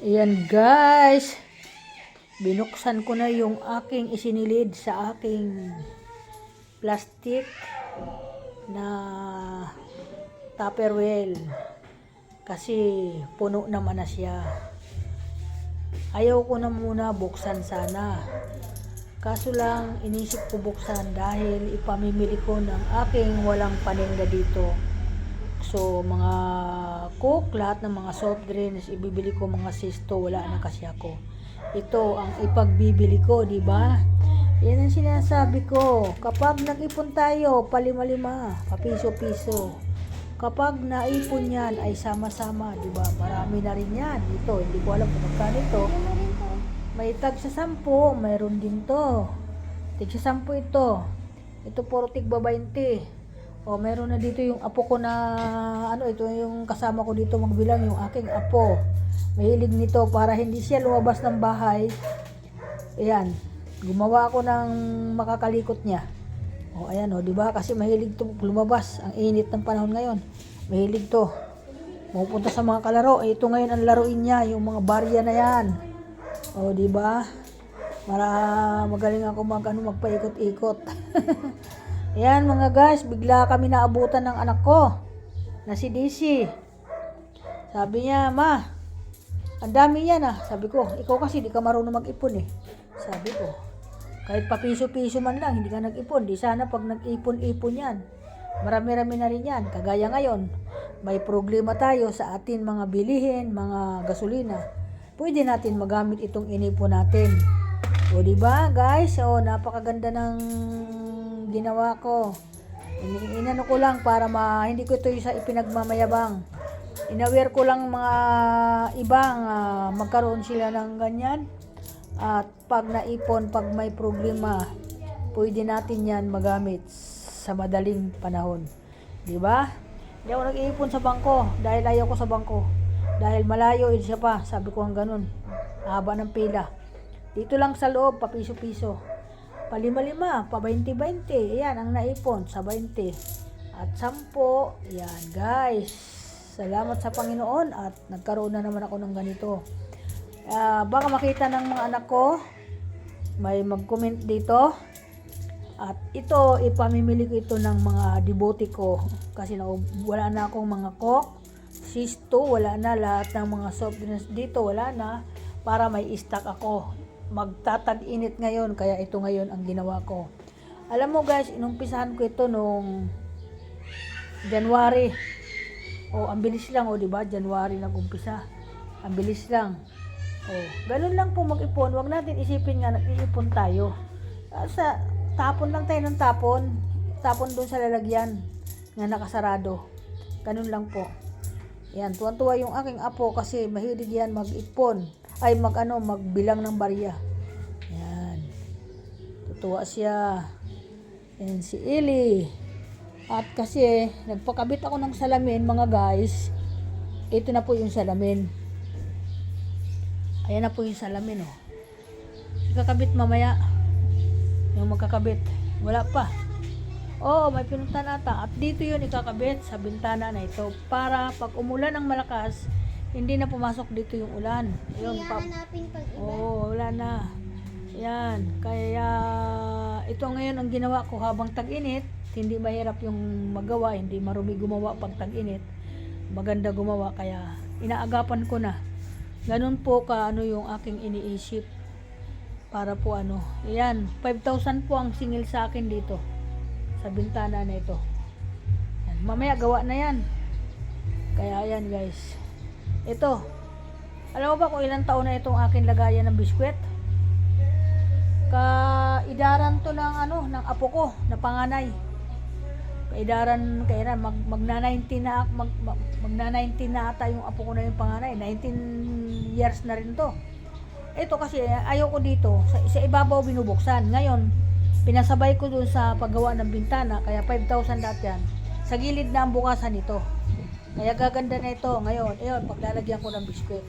Ayan guys, binuksan ko na yung aking isinilid sa aking plastic na Tupperware kasi puno naman na siya. Ayaw ko na muna buksan sana. Kaso lang inisip ko buksan dahil ipamimili ko ng aking walang paninda dito. So mga coke, lahat ng mga soft drinks, ibibili ko mga sisto, wala na kasi ako. Ito ang ipagbibili ko, di ba? Yan ang sinasabi ko. Kapag nag-ipon tayo, palima-lima, papiso-piso. Kapag naipon yan, ay sama-sama, di ba? Marami na rin yan. Ito, hindi ko alam kung magkano ito. May tag sa 10, mayroon din to. Tig sa 10 ito. Ito puro tigba 20. O, meron na dito yung apo ko na, ito yung kasama ko dito magbilang, yung aking apo. Mahilig nito para hindi siya lumabas ng bahay. Ayan, gumawa ako ng makakalikot niya. O, ayan o, diba? Kasi mahilig to lumabas. Ang init ng panahon ngayon. Mahilig to. Pupunta sa mga kalaro. Ito ngayon ang laruin niya, yung mga barya na yan. O, diba? Magaling ako magpaikot-ikot. Ayan mga guys, bigla kami naabutan ng anak ko na si DC. Sabi niya, "Ma, ang dami yan ah." Sabi ko, "Ikaw kasi di ka marunong mag-ipon eh." Sabi ko, "Kahit papiso-piso man lang, hindi ka nag-ipon. Di sana pag nag-ipon-ipon yan. Marami-rami na rin yan. Kagaya ngayon, may problema tayo sa atin mga bilihin, mga gasolina. Pwede natin magamit itong inipon natin." O diba guys, napakaganda ng ginawa ko. Inano ko lang para hindi ko ito sa ipinagmamayabang. Inaware ko lang mga ibang magkaroon sila ng ganyan. At pag naipon, pag may problema, pwede natin yan magamit sa madaling panahon. Diba? Hindi ako nag-iipon sa bangko dahil ayaw ko sa bangko. Dahil malayo siya pa, sabi ko ang ganun. Haba ng pila. Dito lang sa loob, papiso-piso. Palima-lima, pa 20-20. Ayan, ang naipon sa 20. At 10. Ayan, guys. Salamat sa Panginoon at nagkaroon na naman ako ng ganito. Baka makita ng mga anak ko, may mag-comment dito. At ito, ipamimili ko ito ng mga devote ko. Kasi wala na akong mga coke, sisto, wala na. Lahat ng mga soft drinks dito, wala na. Para may stock ako. Magtatag-init ngayon, kaya ito ngayon ang ginawa ko. Alam mo guys, inumpisahan ko ito nung January. Ang bilis lang, diba? January nag-umpisa. Ang bilis lang. Ganun lang po mag-ipon. Huwag natin isipin nga nag-iipon tayo. Tapon lang tayo ng tapon. Tapon doon sa lalagyan nga nakasarado. Ganun lang po. Yan, tuwan-tuwa yung aking apo kasi mahilig yan mag-ipon. Ay magbilang ng barya. Yan. Tutuwa siya. Yan si Ili. At kasi nagpakabit ako ng salamin mga guys. Ito na po yung salamin. Ayan na po yung salamin Ikakabit mamaya. Yung magkakabit. Wala pa. May pinunta nata. At dito yun ikakabit sa bintana na ito. Para pag umulan ng malakas, hindi na pumasok dito yung ulan. Ayun, hanapin pag iba. wala na. Yan. Kaya ito ngayon ang ginawa ko habang tag-init. Hindi mahirap yung magawa. Hindi marumi gumawa pag tag-init. Maganda gumawa. Kaya inaagapan ko na. Ganun po yung aking iniisip. Para po Ayan. 5,000 po ang singil sa akin dito. Sa bintana na ito. Yan. Mamaya gawa na yan. Kaya ayan guys. Ito. Alam mo ba kung ilang taon na itong aking lagayan ng biskwit? Kaidaran to ng apo ko na panganay. Kaidaran magna-19 na magna-19 na ata yung apo ko na yung panganay. 19 years na rin to. Ito kasi ayaw ko dito sa ibabaw binubuksan. Ngayon, pinasabay ko dun sa paggawa ng bintana kaya 5,000 lahat yan. Sa gilid na ang bukasan nito. Kaya gaganda na ito ngayon. Ayun, paglalagyan ko ng biskwit.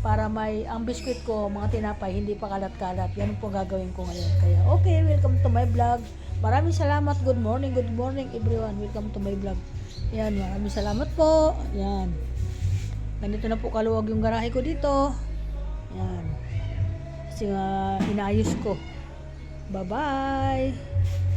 Para ang biskwit ko, mga tinapay, hindi pa kalat-kalat. Yan po gagawin ko ngayon. Kaya, okay, welcome to my vlog. Maraming salamat. Good morning everyone. Welcome to my vlog. Yan, maraming salamat po. Yan. Ganito na po kaluwag yung garahe ko dito. Yan. Kasi nga inayos ko. Bye-bye!